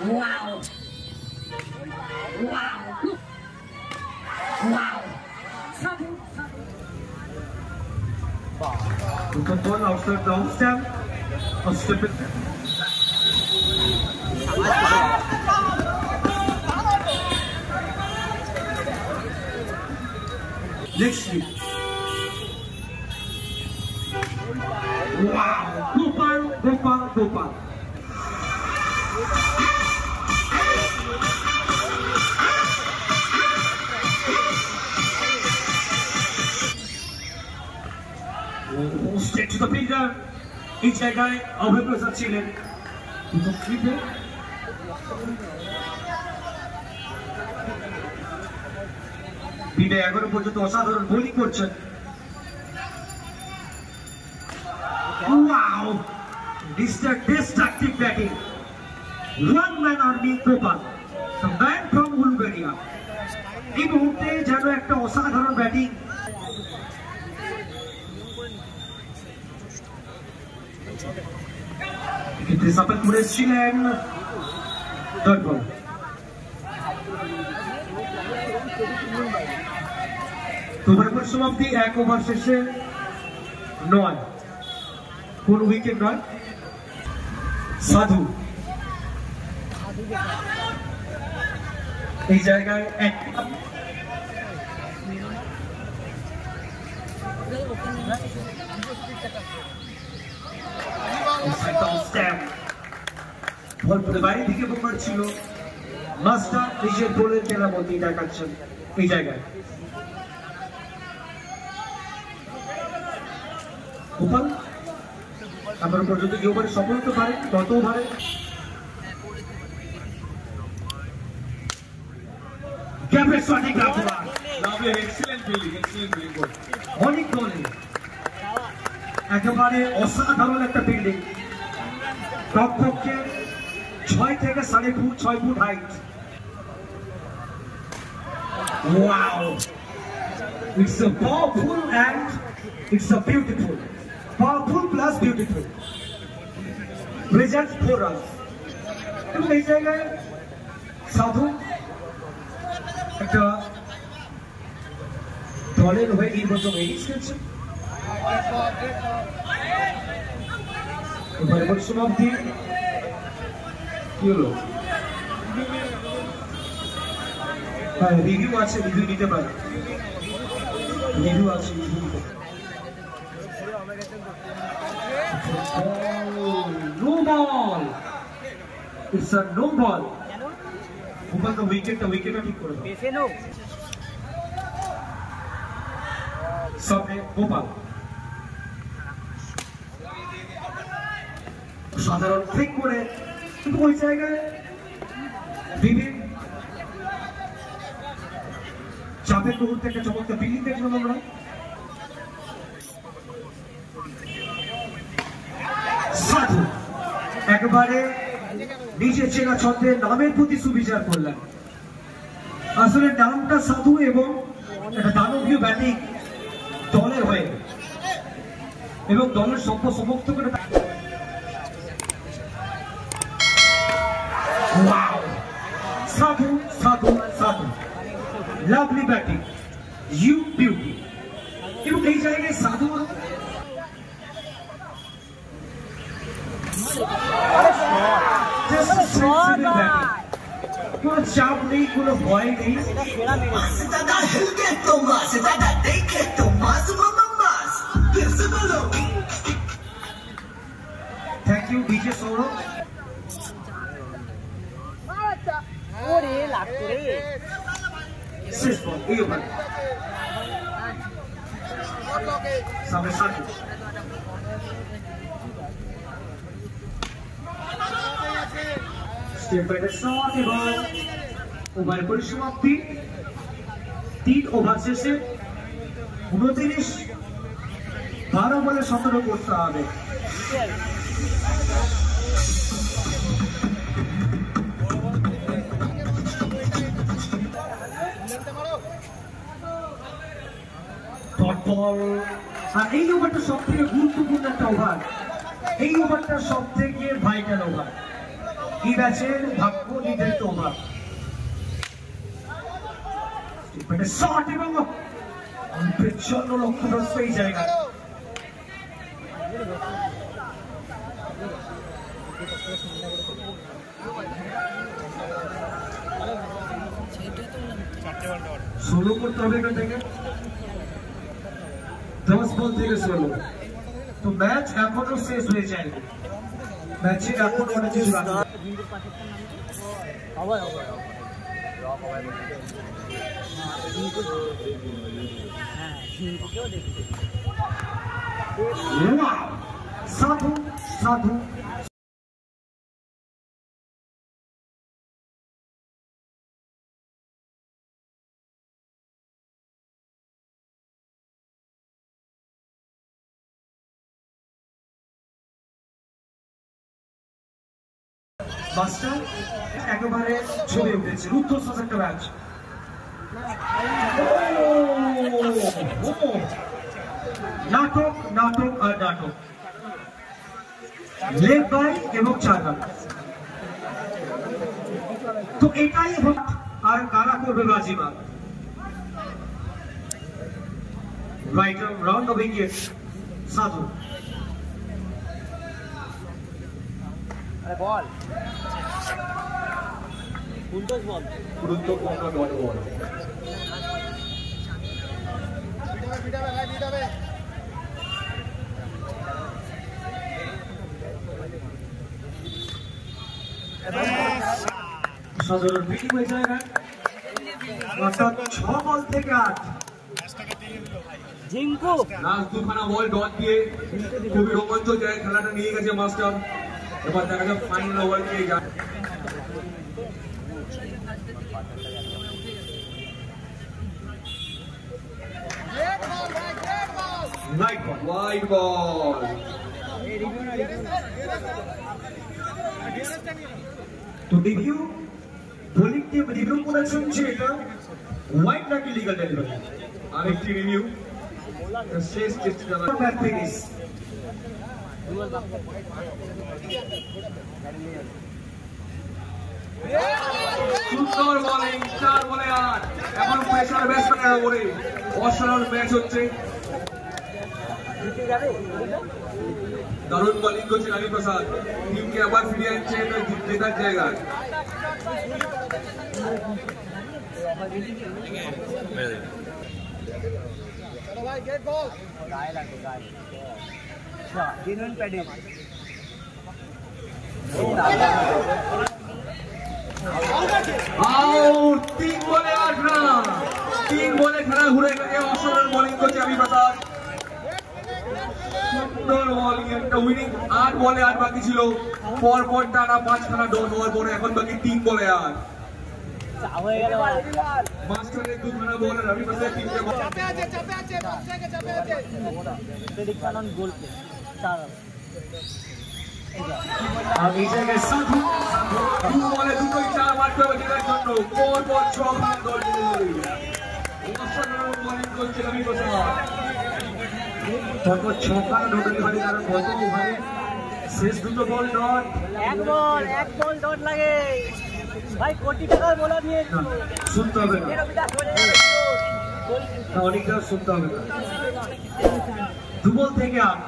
Wow. Wow. Wow. The ball outside the off stamp. Or step it. Next week. Wow. Gopal. Straight to the fielder. Each guy অভিজ্ঞতা ছিলেন বিদায় এখনো পর্যন্ত অসাধারণ bowling করছেন। Wow! Mr. Destructive batting. One man army Gopal. The man from Bulgaria. এই মুহূর্তে যেন একটা অসাধারণ ব্যাটিং। কিন্তু সাপোর্ট করেছিলেন ডট বল। ওভার পরিসমাপ্তি 1 ওভার শেষে 9 কোন উইকেট নয়। সাধু এই জায়গায় বাইরে থেকে বোমার ছিল মাস্টার নিজের বলের খেলা মধ্যেই দেখাচ্ছেন এই জায়গায়। গোপাল আপনার পর্যন্ত যে ওভারে সফল হতে পারে তত ওভারে অনেক দলে একেবারে অসাধারণ একটা বিল্ডিং। টপ পক্ষে 6 থেকে 6.5 foot height. Wow! It's a powerful and it's a beautiful. Powerful plus beautiful. Results 4 runs. এবং এই জায়গায় সাধু একটা দলের হয়ে নির্বাচন ইনিংস খেলছেন। এবারে পরিসমাপ্তি কি হলো? রিভিউ আছে, রিভিউ নিতে পারে। রিভিউ আছে, no ball. It's a no ball. Gopal তো উইকেটটা ঠিক করে দাও। সামনে গোপাল সাধারণ ফ্লিক করে, কিন্তু ওই জায়গায় বিভিন্ন চাপের মুহূর্তে একটা চমৎকার বিল্ডিং দেখলাম আমরা। সাধু একেবারে নিজের চেনা ছন্দের নামের প্রতি সুবিচার করলেন। আসলে নামটা সাধু এবং একটা দানবীয় ব্যাটিং দলের হয়ে এবং দলের সমস্ত করে। Wow! Sadhu. Lovely batting. You beauty. এবং এই জায়গায় সাধু কোনো চাপ নেই, কোনো ভয় নেই। থ্যাংক ইউ বিজে সৌরভ। শেষ বল এই ওভারে সামনে সাধু। স্টেপ বাইরে শট এবং ওভার পরিসমাপ্তি 3 ওভার শেষে 29। 12 বলে 17 করতে হবে। আর এই ওভারটা সব থেকে গুরুত্বপূর্ণ একটা ওভার। এই ওভারটা সব থেকে ভাইটাল ওভার। এই ম্যাচের ভাগ্য নির্ধারিত ওভার। শট এবং প্রচন্ড লক্ষ্যভ্রষ্ট এই জায়গায়। ষোলো করতে হবে এখান থেকে, 10 বল থেকে 16। তো ম্যাচ এখনো শেষ হয়ে যায়, ম্যাচে এখন অনেক কিছু রাখা। সাধু সাধু মাস্টার একেবারে ছবি উঠেছে। রুদ্ধশ্বাস একটা ম্যাচ। নাটক নাটক আর নাটক, লেগ বাই এবং 4 রান। তো এটাই আর কারা করবে বাজিমাত। রাইট রাউন্ড অফ উইকেট সাধু। বল গুরুত্বপূর্ণ ডট বল। সাধারণ মিটিং হয়ে যায় না, অর্থাৎ 6 বল থেকে 8। জিঙ্কু লাস্ট দুখানা বল ডট দিয়ে খুবই রোমাঞ্চক জায়গায় খেলাটা নিয়ে গেছে মাস্টার। এবার দেখা যাক ফাইনাল ওভার কে যায়। Wide ball. তো রিভিউ বোলিং টিম রিভিউ করেছেন যে এটা ওয়াইড নাকি লিগাল ডেলিভারি। আরেকটি রিভিউ, শেষ চেষ্টা ব্যাট ফিনিশ। সুন্দর বোলিং, 4 বলে 8। এখন প্রেসার ব্যাটসম্যানের ওপরে অসাধারণ ম্যাচ হচ্ছে। দারুণ বোলিং করছে রানী প্রসাদ, টিমকে আবার ফিরিয়ে আনছে জেতার জায়গায়। আউট, 3 বলে 8 রান। 3 বলে খেলা ঘুরে গেছে। অসাধারণ বোলিং করছে রানী প্রসাদ, সুন্দর বোলিং, একটা উইনিং। 8 বলে 8 বাকি ছিল, পরপর টানা 5খানা ডট হওয়ার পরে এখন বাকি 3 বলে 8। মাস্টারের 2খানা বল, রবি প্রসাদ 3টে বল। আর এই জায়গায় সাধু 2 বলে 2টোই 4 মারতে হবে জেতার জন্য। পরপর 6খানা ডট ডেলিভারি। অসাধারণ বোলিং করছে রবি প্রসাদ। তারপর 6খানা ডট ডেলিভারি, কারণ গত ওভারে শেষ 2টো বল ডট। এক বল ডট লাগে ভাই, কোটি টাকার বোলার নিয়ে শুনতে হবে না, অনেকটা শুনতে হবে না। 2 বল থেকে 8।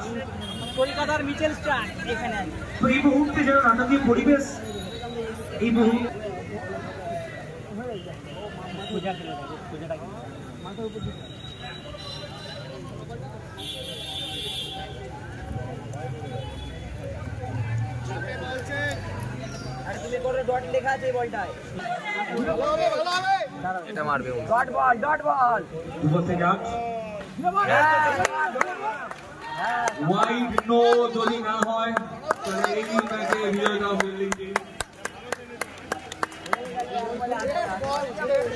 কলকাতার মিচেল স্টার্ক এখানে। তো এই মুহূর্তে যেন নাটকীয় পরিবেশ, এই মুহূর্তে ডট লেখা আছে বলটায়, এটা মারবে ডট বল, ডট বল। 2 বল থেকে 8। ওয়াইড নো যদি না হয় তাহলে এই ম্যাচে বিজয়টা ফিল্ডিং টিম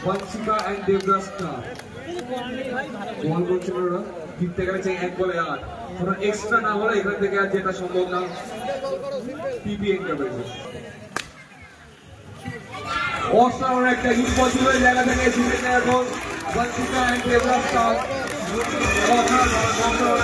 বংশিকা এন্ড দেবদাসটা। বল করছে ওরা, জিততে গেলে চাই 1 বলে 8। কোনো এক্সট্রা না হলে এখান থেকে আর যেটা সম্ভব না। পিপিএন ক্যাপাসিটি অসাধারণ একটা ইম্পসিবল জায়গা থেকে জিতেছে এখন বংশিকা এন্ড দেবদাসটা। অসাধারণ